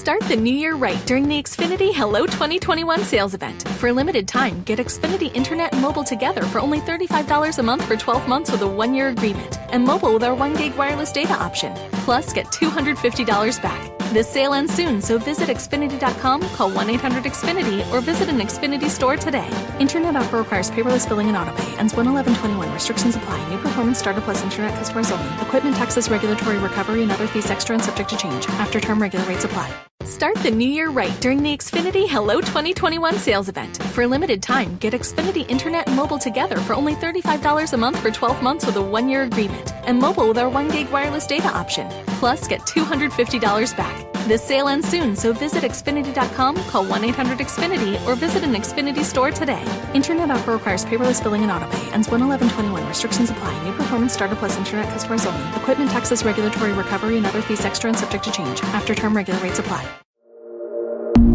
Start the new year right during the Xfinity Hello 2021 sales event. For a limited time, get Xfinity Internet and mobile together for only $35 a month for 12 months with a 1-year agreement, and mobile with our 1 gig wireless data option. Plus, get $250 back. This sale ends soon, so visit Xfinity.com, call 1-800-XFINITY, or visit an Xfinity store today. Internet offer requires paperless billing and autopay. Ends 1/11/21. Restrictions apply. New performance starter plus internet customers only. Equipment taxes, regulatory recovery, and other fees extra and subject to change. After term regular rates apply. Start the new year right during the Xfinity Hello 2021 sales event. For a limited time, get Xfinity Internet and mobile together for only $35 a month for 12 months with a 1-year agreement, and mobile with our 1 gig wireless data option. Plus, get $250 back. This sale ends soon, so visit Xfinity.com, call 1-800-XFINITY, or visit an Xfinity store today. Internet offer requires paperless billing and autopay. Ends 1/11/21. Restrictions apply. New performance starter plus internet customers only. Equipment taxes, regulatory recovery, and other fees extra and subject to change. After term regular rates apply.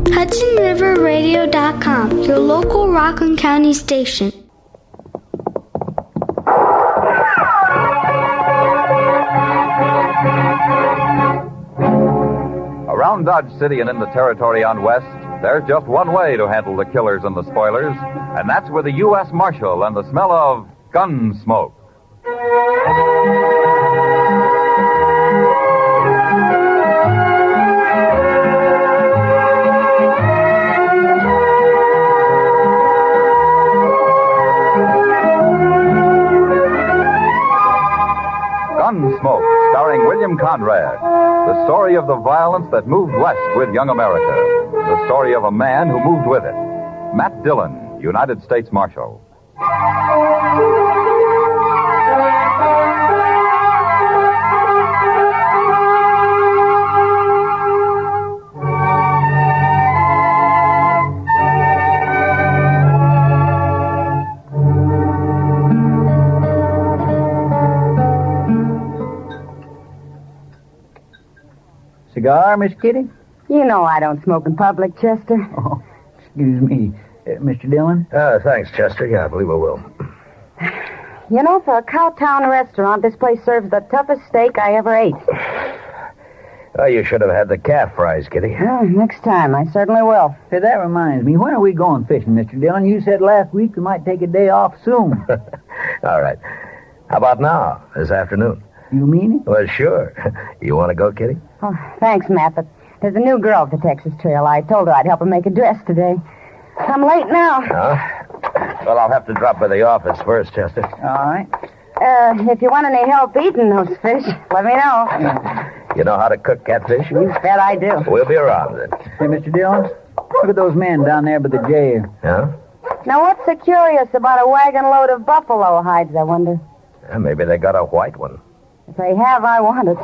HudsonRiverRadio.com, your local Rockland County station. Around Dodge City and in the territory on West, there's just one way to handle the killers and the spoilers, and that's with a U.S. Marshal and the smell of Gunsmoke. Gunsmoke, starring William Conrad. The story of the violence that moved west with young America. The story of a man who moved with it. Matt Dillon, United States Marshal. Cigar, Miss Kitty? You know I don't smoke in public, Chester. Oh, excuse me. Mr. Dillon? Thanks, Chester. Yeah, I believe I will. You know, for a Cowtown restaurant, this place serves the toughest steak I ever ate. Oh, you should have had the calf fries, Kitty. Well, next time, I certainly will. Hey, that reminds me. When are we going fishing, Mr. Dillon? You said last week we might take a day off soon. All right. How about now, this afternoon? You mean it? Well, sure. You want to go, Kitty? Oh, thanks, Matt, but there's a new girl at the Texas Trail. I told her I'd help her make a dress today. I'm late now. Oh? Well, I'll have to drop by the office first, Chester. All right. If you want any help eating those fish, let me know. You know how to cook catfish? You bet I do. We'll be around then. Hey, Mr. Dillon, look at those men down there by the jail. Yeah? Now, what's so curious about a wagon load of buffalo hides, I wonder? Maybe they got a white one. If they have, I want it.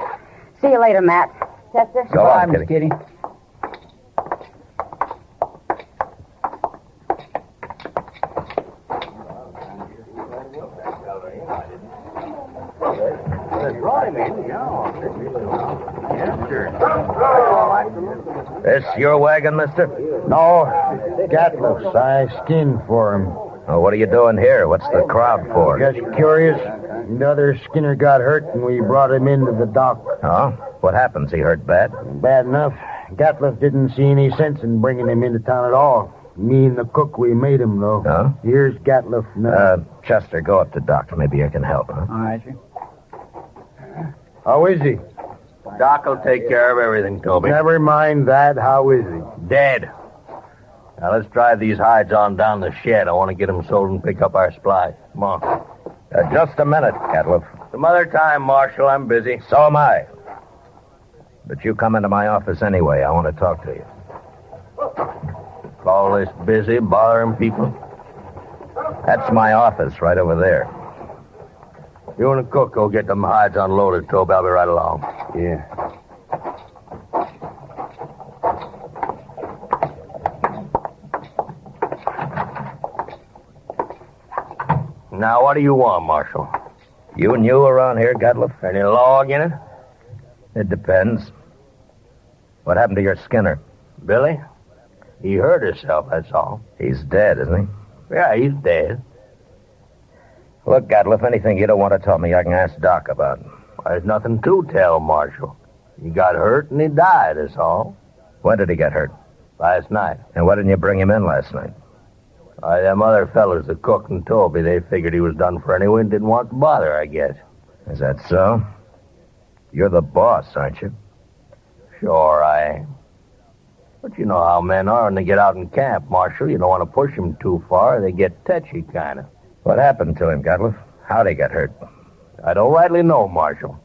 See you later, Matt. Chester? Go Bye, on, Miss Kitty. This your wagon, mister? No, Gatliff's. I skinned for him. Oh, what are you doing here? What's the crowd for? Just curious. The other Skinner got hurt, and we brought him into the dock. Oh? What happens? He hurt bad? Bad enough. Gatliff didn't see any sense in bringing him into town at all. Me and the cook, we made him, though. Oh? Here's Gatliff now. Chester, go up to Doc. Maybe I can help, huh? All right, sir. How is he? Doc will take care of everything, Toby. Never mind that. How is he? Dead. Now, let's drive these hides on down the shed. I want to get them sold and pick up our supplies. Come on. Just a minute, Gatliff. Some other time, Marshal. I'm busy. So am I. But you come into my office anyway. I want to talk to you. All this busy, bothering people. That's my office right over there. You and the cook go get them hides unloaded, Toby. I'll be right along. Yeah. Now, what do you want, Marshal? You and you around here, Gatliff? Any log in it? It depends. What happened to your Skinner? Billy? He hurt himself, that's all. He's dead, isn't he? Yeah, he's dead. Look, Gatliff, anything you don't want to tell me, I can ask Doc about. There's nothing to tell, Marshal. He got hurt and he died, that's all. When did he get hurt? Last night. And why didn't you bring him in last night? Why, them other fellas, the cook and Toby, they figured he was done for anyway and didn't want to bother, I guess. Is that so? You're the boss, aren't you? Sure, I am. But you know how men are when they get out in camp, Marshal. You don't want to push them too far. They get touchy, kind of. What happened to him, Gottlieb? How'd he get hurt? I don't rightly know, Marshal.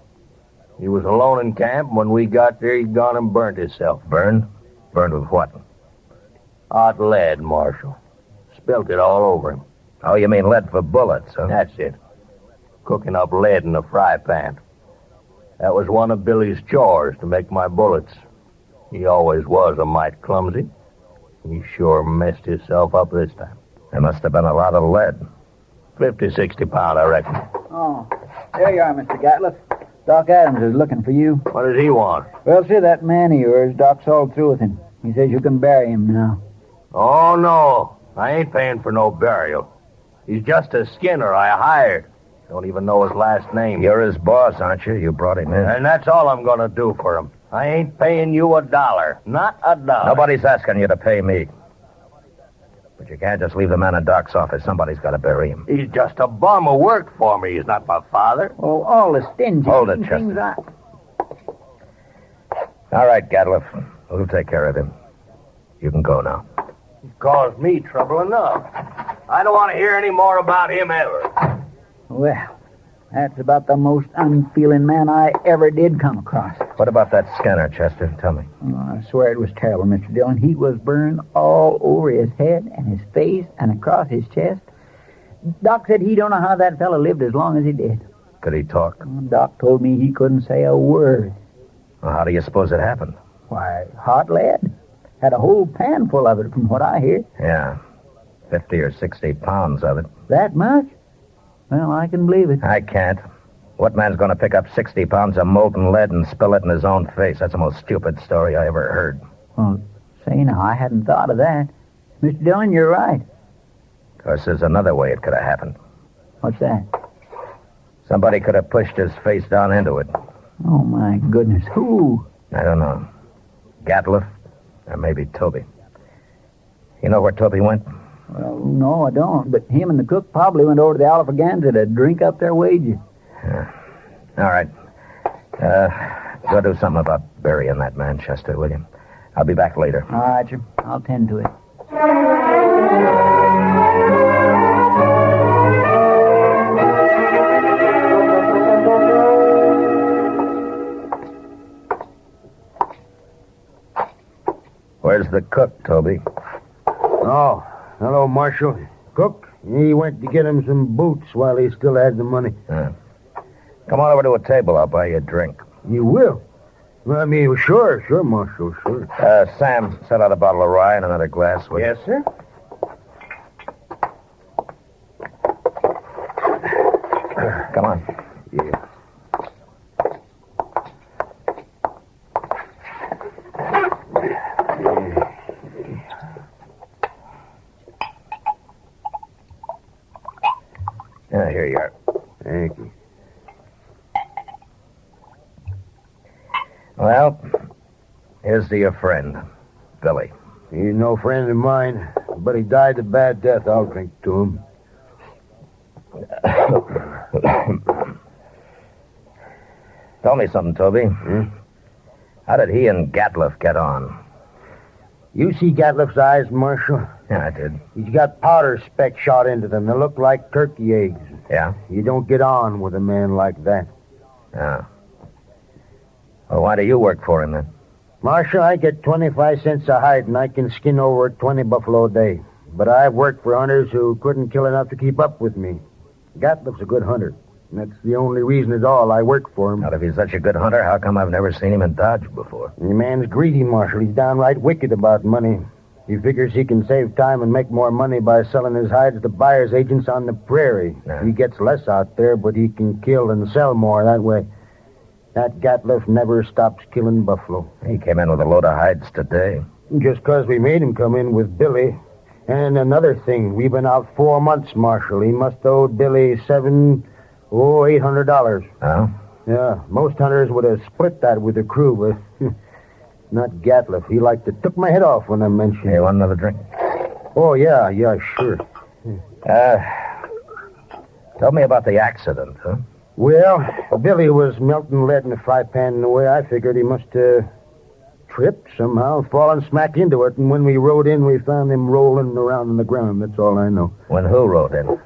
He was alone in camp. When we got there, he'd gone and burnt himself. Burned? Burned with what? Hot lead, Marshal. Spilt it all over him. Oh, you mean lead for bullets, huh? That's it. Cooking up lead in a fry pan. That was one of Billy's chores, to make my bullets. He always was a mite clumsy. He sure messed himself up this time. There must have been a lot of lead. 50, 60 pound, I reckon. Oh, there you are, Mr. Gatlif. Doc Adams is looking for you. What does he want? Well, see, that man of yours, Doc's all through with him. He says you can bury him now. Oh, no. I ain't paying for no burial. He's just a skinner I hired. Don't even know his last name. You're his boss, aren't you? You brought him in. And that's all I'm going to do for him. I ain't paying you $1. Not $1. Nobody's asking you to pay me. But you can't just leave the man in Doc's office. Somebody's got to bury him. He's just a bum who worked for me. He's not my father. Oh, all the stingy Hold it, things Chester. All right, Gatlif. We'll take care of him. You can go now. He's caused me trouble enough. I don't want to hear any more about him ever. Well, that's about the most unfeeling man I ever did come across. What about that scanner, Chester? Tell me. Oh, I swear it was terrible, Mr. Dillon. He was burned all over his head and his face and across his chest. Doc said he don't know how that fellow lived as long as he did. Could he talk? Doc told me he couldn't say a word. Well, how do you suppose it happened? Why, hot lead. Had a whole pan full of it, from what I hear. Yeah, 50 or 60 pounds of it. That much? Well, I can believe it. I can't. What man's going to pick up 60 pounds of molten lead and spill it in his own face? That's the most stupid story I ever heard. Well, say now, I hadn't thought of that. Mr. Dillon, you're right. Of course, there's another way it could have happened. What's that? Somebody could have pushed his face down into it. Oh, my goodness. Who? I don't know. Gatlif? Or maybe Toby. You know where Toby went? Well, no, I don't. But him and the cook probably went over to the Alafaganda to drink up their wages. Yeah. All right. Go do something about burying that man, Chester, will you? I'll be back later. All right, sir. I'll tend to it. Where's the cook, Toby? Oh, hello, Marshal. Cook, he went to get him some boots while he still had the money. Come on over to a table. I'll buy you a drink. You will? Well, I mean, sure, Marshal, sure. Sam, set out a bottle of rye and another glass, will you? Yes, sir. Come on. Yeah. Yeah, here you are. Thank you. Well, here's to your friend, Billy. He's no friend of mine, but he died a bad death. I'll drink to him. Tell me something, Toby. How did he and Gatlif get on? You see Gatlif's eyes, Marshal? Yeah, I did. He's got powder speck shot into them. They look like turkey eggs. Yeah? You don't get on with a man like that. Yeah. Well, why do you work for him, then? Marshal, I get 25 cents a hide, and I can skin over 20 buffalo a day. But I've worked for hunters who couldn't kill enough to keep up with me. Gatlif's a good hunter. And that's the only reason at all I work for him. Now, if he's such a good hunter, how come I've never seen him in Dodge before? The man's greedy, Marshal. He's downright wicked about money. He figures he can save time and make more money by selling his hides to buyer's agents on the prairie. Yeah. He gets less out there, but he can kill and sell more that way. That Gatlif never stops killing buffalo. He came in with a load of hides today. Just 'cause we made him come in with Billy. And another thing, we've been out 4 months, Marshal. He must owe Billy $800. Oh? Yeah, most hunters would have split that with the crew, but Not Gatliff. He like to took my head off when I mentioned Hey, it. want another drink? Oh, yeah, sure. Tell me about the accident, huh? Well, Billy was melting lead in the fry pan, and the way I figured he must have tripped somehow, fallen smack into it, and when we rode in, we found him rolling around on the ground. That's all I know. When who rode in?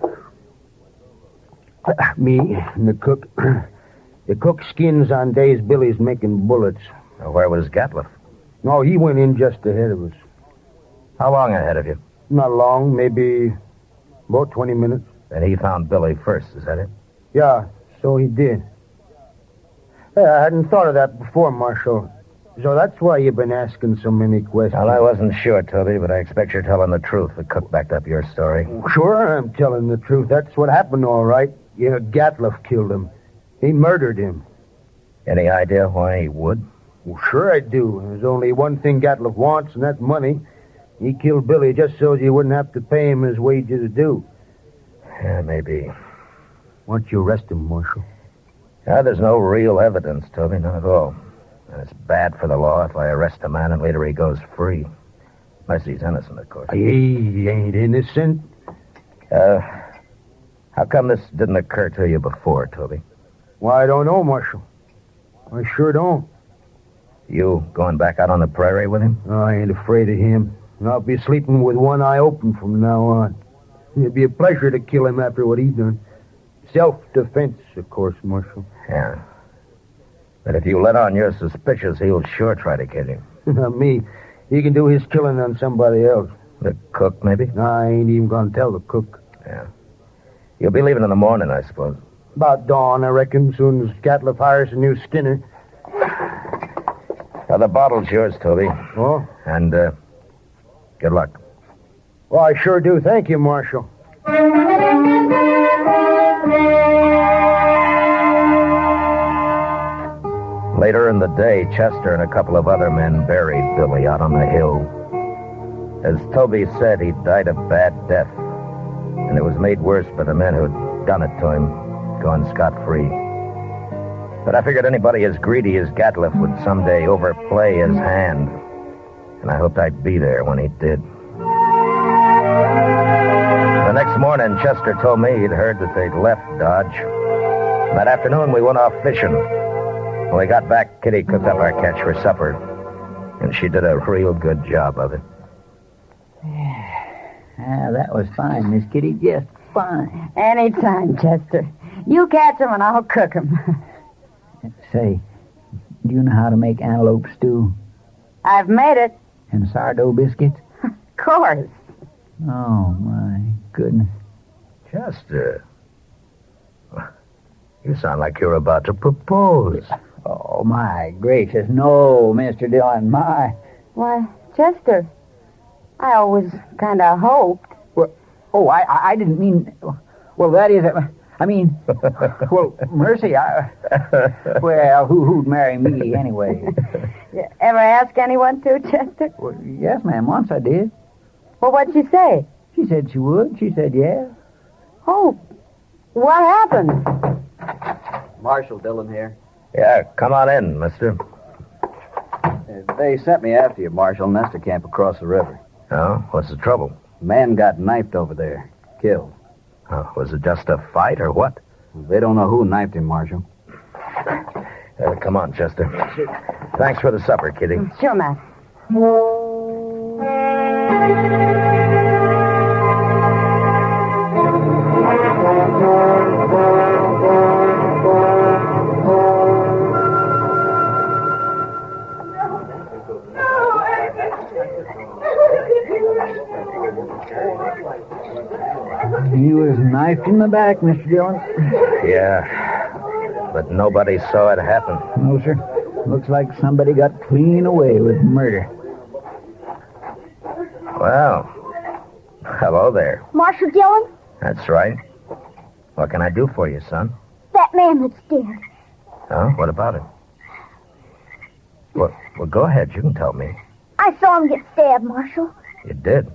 Me and the cook. The cook skins on days Billy's making bullets. Where was Gatliff? No, he went in just ahead of us. How long ahead of you? Not long, maybe about 20 minutes. And he found Billy first, is that it? Yeah, so he did. I hadn't thought of that before, Marshal. So that's why you've been asking so many questions. Well, I wasn't sure, Toby, but I expect you're telling the truth. The cook backed up your story. Sure, I'm telling the truth. That's what happened, all right. Yeah, Gatliff killed him. He murdered him. Any idea why he would? Well, sure I do. There's only one thing Gatliff wants, and that's money. He killed Billy just so you wouldn't have to pay him his wages due. Yeah, maybe. Why don't you arrest him, Marshal? There's no real evidence, Toby, not at all. And it's bad for the law if I arrest a man and later he goes free. Unless he's innocent, of course. He ain't innocent. How come this didn't occur to you before, Toby? Why, I don't know, Marshal. I sure don't. You going back out on the prairie with him? I ain't afraid of him. And I'll be sleeping with one eye open from now on. It'd be a pleasure to kill him after what he done. Self-defense, of course, Marshal. Yeah. But if you let on you're suspicious, he'll sure try to kill you. Not me. He can do his killing on somebody else. The cook, maybe? I ain't even gonna tell the cook. Yeah. You'll be leaving in the morning, I suppose. About dawn, I reckon, soon as Gatliff hires a new skinner. Well, the bottle's yours, Toby. Oh? And, good luck. Well, I sure do. Thank you, Marshal. Later in the day, Chester and a couple of other men buried Billy out on the hill. As Toby said, he died a bad death, and it was made worse by the men who'd done it to him, going scot-free. But I figured anybody as greedy as Gatliff would someday overplay his hand, and I hoped I'd be there when he did. The next morning, Chester told me he'd heard that they'd left Dodge. That afternoon, we went off fishing. When we got back, Kitty cooked up our catch for supper, and she did a real good job of it. That was fine, Miss Kitty. Just fine. Anytime, Chester. You catch 'em and I'll cook 'em. Say, do you know how to make antelope stew I've made it. and sourdough biscuits? Of course. Oh, my goodness. Chester, you sound like you're about to propose. Oh, my gracious. No, Mr. Dillon, my... Why, Chester, I always kind of hoped. Oh, I didn't mean... Well, that is... I mean... Well, mercy, well, who'd marry me anyway? You ever ask anyone to, Chester? Well, yes, ma'am, once I did. Well, what'd she say? She said she would. She said yes. Oh, what happened? Marshal Dillon here. Yeah, come on in, mister. They sent me after you, Marshal. Nestor camp across the river. Oh, what's the trouble? Man got knifed over there. Killed. Oh, was it just a fight or what? They don't know who knifed him, Marshal. Come on, Chester. Thanks for the supper, Kitty. Sure, Matt. He was knifed in the back, Mr. Dillon. Yeah, but nobody saw it happen. No, sir. Looks like somebody got clean away with murder. Well, hello there. Marshal Dillon, That's right. What can I do for you, son? that man that's dead. Huh? What about it? Well, go ahead. You can tell me. I saw him get stabbed, Marshal. You did?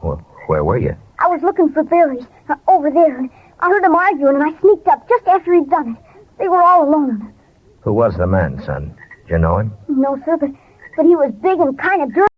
Well, where were you? I was looking for Billy over there. I heard them arguing, and I sneaked up just after he'd done it. They were all alone. Who was the man, son? Do you know him? No, sir, but but he was big and kind of dirty.